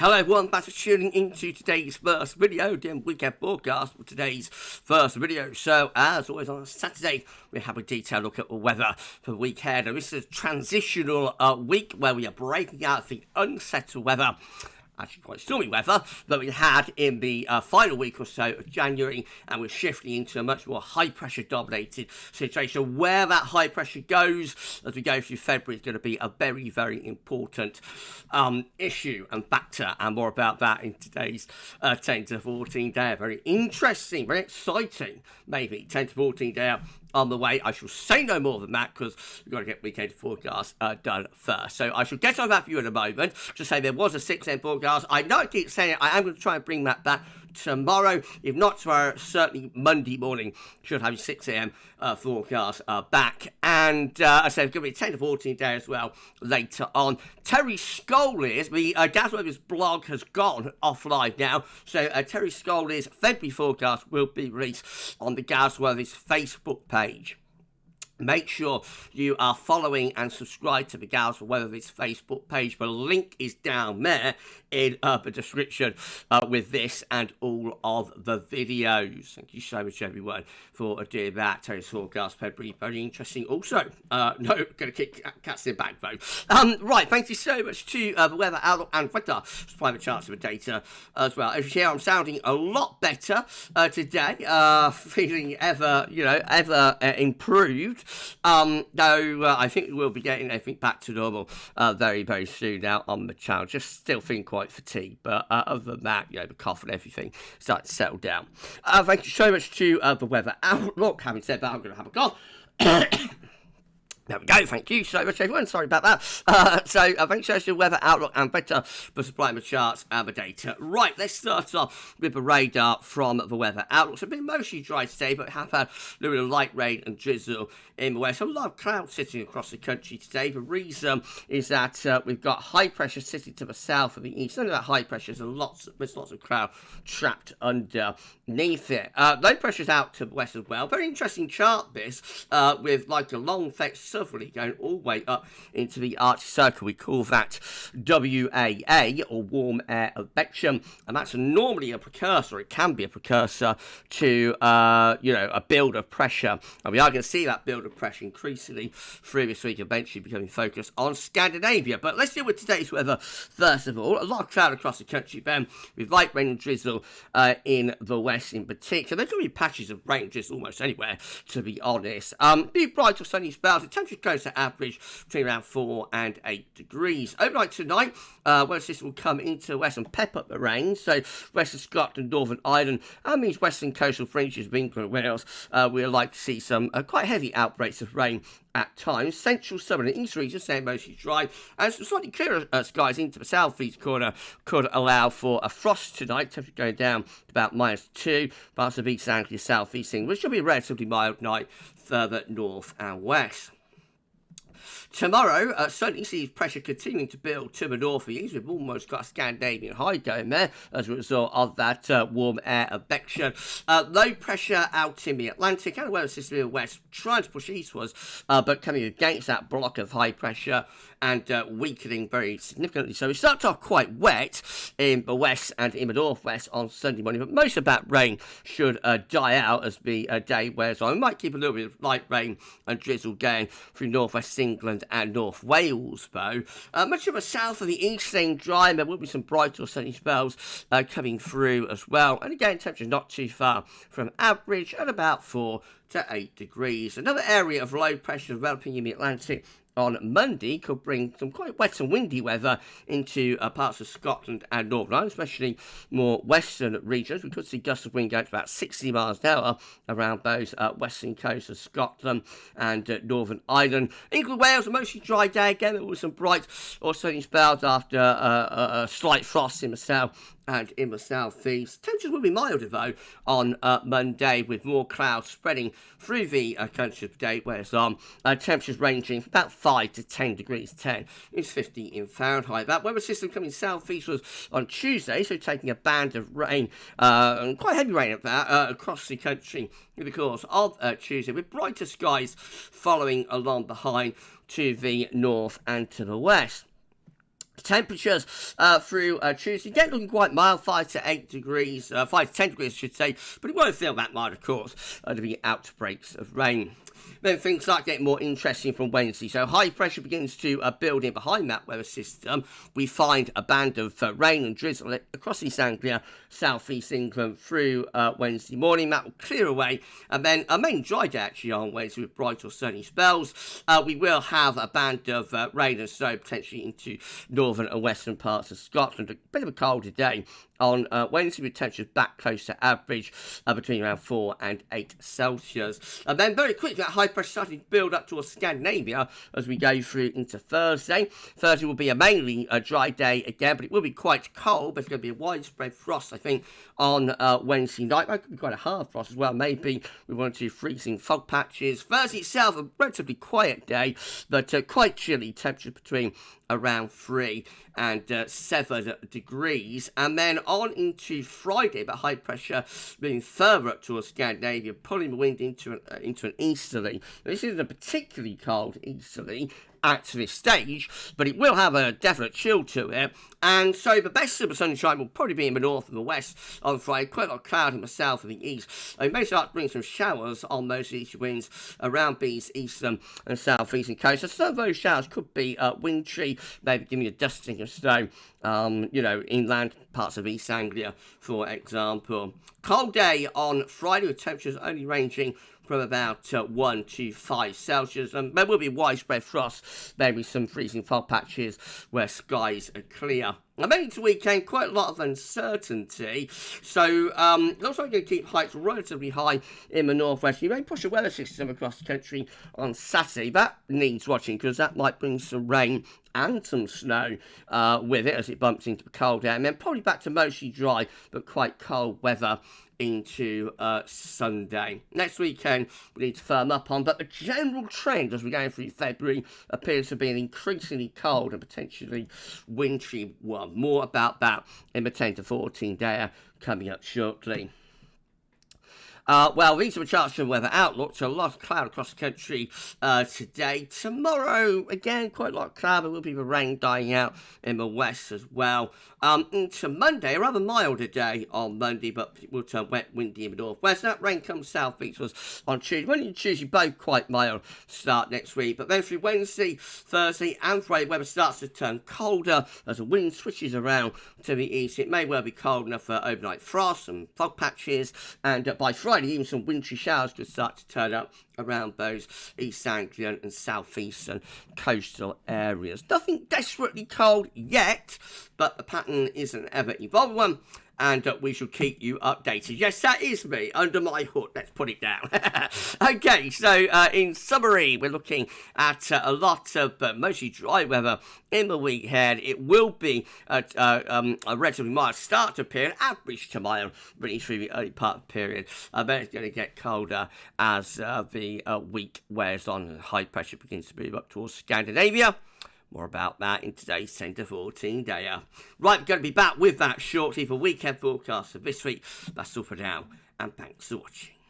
Hello everyone, thanks for tuning into today's first video, the weekend forecast for today's first video. So, as always on Saturday, we have a detailed look at the weather for the weekend. And this is a transitional week where we are breaking out the unsettled weather, actually quite stormy weather, that we had in the final week or so of January, and we're shifting into a much more high-pressure dominated situation. Where that high pressure goes as we go through February is going to be a very, very important issue and factor, and more about that in today's 10 to 14 day. Very interesting, very exciting, maybe 10 to 14 day on the way. I shall say no more than that because we've got to get weekend forecast done first. So I shall get on that for you in a moment. Just say there was a 6 AM forecast. I know I keep saying it. I am going to try and bring that back tomorrow. If not tomorrow, certainly Monday morning should have a 6 AM forecast back. And I said it's going to be 10 to 14 day as well later on. Terry Scoley's, the GavsWeatherVids blog has gone offline now. So Terry Scoley's February forecast will be released on the GavsWeatherVids Facebook page. Make sure you are following and subscribe to the GavsWeatherVids Facebook page. The link is down there in the description with this and all of the videos. Thank you so much, everyone, for doing that. Terry's forecast February, very interesting. Also, no, going to kick cats in the bag, though. Right, thank you so much to the Weather Outlook and Weather supplying the charts of the data as well. As you hear, I'm sounding a lot better today, feeling ever improved. Though I think we'll be getting everything back to normal very, very soon now on the channel. Just still feeling quite fatigued, but other than that, the cough and everything starting to settle down. Thank you so much to the Weather Outlook. Having said that, I'm going to have a cough. There we go, thank you so much everyone, sorry about that. Thanks so much to Weather Outlook and Better for supplying the charts and the data. Right, let's start off with the radar from the Weather Outlook. It's been mostly dry today, but have had a little bit of light rain and drizzle in the west. A lot of clouds sitting across the country today. The reason is that we've got high pressure sitting to the south of the east. Under that high pressure, there's lots of cloud trapped underneath it. Low pressure's out to the west as well. Very interesting chart this, with like a long flex southerly going all the way up into the Arctic Circle. We call that WAA, or warm air advection, and that's normally a precursor. It can be a precursor to a build of pressure, and we are going to see that build of pressure increasingly through this week, eventually becoming focused on Scandinavia. But let's deal with today's weather first of all. A lot of cloud across the country then, with light rain and drizzle in the west in particular. There's going to be patches of rain and drizzle almost anywhere, to be honest. Be bright or sunny spells. The temperature goes to average between around 4 and 8 degrees. Overnight tonight, weather system will come into the west and pep up the rain. So west of Scotland, Northern Ireland, and these western coastal fringes of England and Wales, we'll like to see some quite heavy outbreaks of rain at times. Central, southern and east regions staying mostly dry, and some slightly clearer skies into the southeast corner could allow for a frost tonight. Temperature going down to about -2. Parts of East Anglia, southeast England, which should be a relatively mild night further north and west. Tomorrow, certainly sees pressure continuing to build to the northeast. We've almost got a Scandinavian high going there as a result of that warm air advection. Low pressure out in the Atlantic and a weather system in the west trying to push eastwards, but coming against that block of high pressure and weakening very significantly. So we start off quite wet in the west and in the northwest on Sunday morning, but most of that rain should die out as the day wears on. We might keep a little bit of light rain and drizzle going through northwest England and North Wales, though. Much of the south of the east staying dry, and there will be some bright or sunny spells coming through as well. And again, temperature not too far from average at about 4 to 8 degrees. Another area of low pressure developing in the Atlantic on Monday could bring some quite wet and windy weather into parts of Scotland and Northern Ireland, especially more western regions. We could see gusts of wind going to about 60 miles an hour around those western coasts of Scotland and Northern Ireland. England, Wales, a mostly dry day again. There were some bright or sunny spells after a slight frost in the south and in the southeast. Temperatures will be milder though on Monday, with more clouds spreading through the country today, whereas temperatures ranging about 5 to 10 degrees. 10 is 50 in Fahrenheit. That weather system coming southeastwards on Tuesday, so taking a band of rain, and quite heavy rain at that, across the country in the course of Tuesday, with brighter skies following along behind to the north and to the west. Temperatures through Tuesday, again looking quite mild, 5 to 8 degrees, 5 to 10 degrees I should say, but it won't feel that mild of course, to be outbreaks of rain. Then things start getting more interesting from Wednesday. So high pressure begins to build in behind that weather system. We find a band of rain and drizzle across East Anglia, South East England through Wednesday morning. That will clear away. And then a main dry day actually on Wednesday with bright or sunny spells. We will have a band of rain and snow potentially into northern and western parts of Scotland. A bit of a colder day on Wednesday with temperatures back close to average between around 4 and 8 Celsius. And then very quickly that high pressure starting to build up towards Scandinavia as we go through into Thursday. Thursday will be a mainly dry day again, but it will be quite cold. There's going to be a widespread frost, I think, on Wednesday night. That could be quite a hard frost as well. Maybe we want to freezing fog patches. Thursday itself, a relatively quiet day, but quite chilly. Temperatures between around 3 and 7 degrees. And then on into Friday, but high pressure moving further up towards Scandinavia, pulling the wind into an easterly. This isn't a particularly cold easterly at this stage, but it will have a definite chill to it. And so the best of the sunshine will probably be in the north and the west on Friday. Quite a lot of cloud in the south and the east. We may start to bring some showers on those east winds around these eastern and southeastern coasts. So some of those showers could be wintry, maybe giving a dusting of snow, inland parts of East Anglia, for example. Cold day on Friday with temperatures only ranging from about 1 to 5 Celsius. And there will be widespread frost, maybe some freezing fog patches where skies are clear. And then into weekend, quite a lot of uncertainty. So, looks like we're going to keep heights relatively high in the northwest. You may push a weather system across the country on Saturday. That needs watching because that might bring some rain and some snow with it as it bumps into the cold air. And then probably back to mostly dry but quite cold weather into Sunday. Next weekend we need to firm up on, but the general trend as we're going through February appears to be an increasingly cold and potentially wintry one. More about that in the 10 to 14 day coming up shortly. Well, these are the charts for weather outlook. So a lot of cloud across the country today. Tomorrow, again, quite a lot of cloud. There will be the rain dying out in the west as well. Into Monday, a rather milder day on Monday, but it will turn wet, windy in the northwest. That rain comes southeast was on Tuesday. Monday and Tuesday, both quite mild start next week. But then through Wednesday, Thursday and Friday, weather starts to turn colder as the wind switches around to the east. It may well be cold enough for overnight frost and fog patches. And by Friday, even some wintry showers could start to turn up around those East Anglian and southeastern coastal areas. Nothing desperately cold yet, but the pattern is an ever-evolving one, and we shall keep you updated. Yes, that is me, under my hood. Let's put it down. Okay, so in summary, we're looking at a lot of mostly dry weather in the week ahead. It will be a relatively mild start to period, average to mild, really through the early part of the period. But it's going to get colder as the week wears on and high pressure begins to move up towards Scandinavia. More about that in today's 10 to 14 day. Right, we're going to be back with that shortly for weekend forecast of this week. That's all for now, and thanks for watching.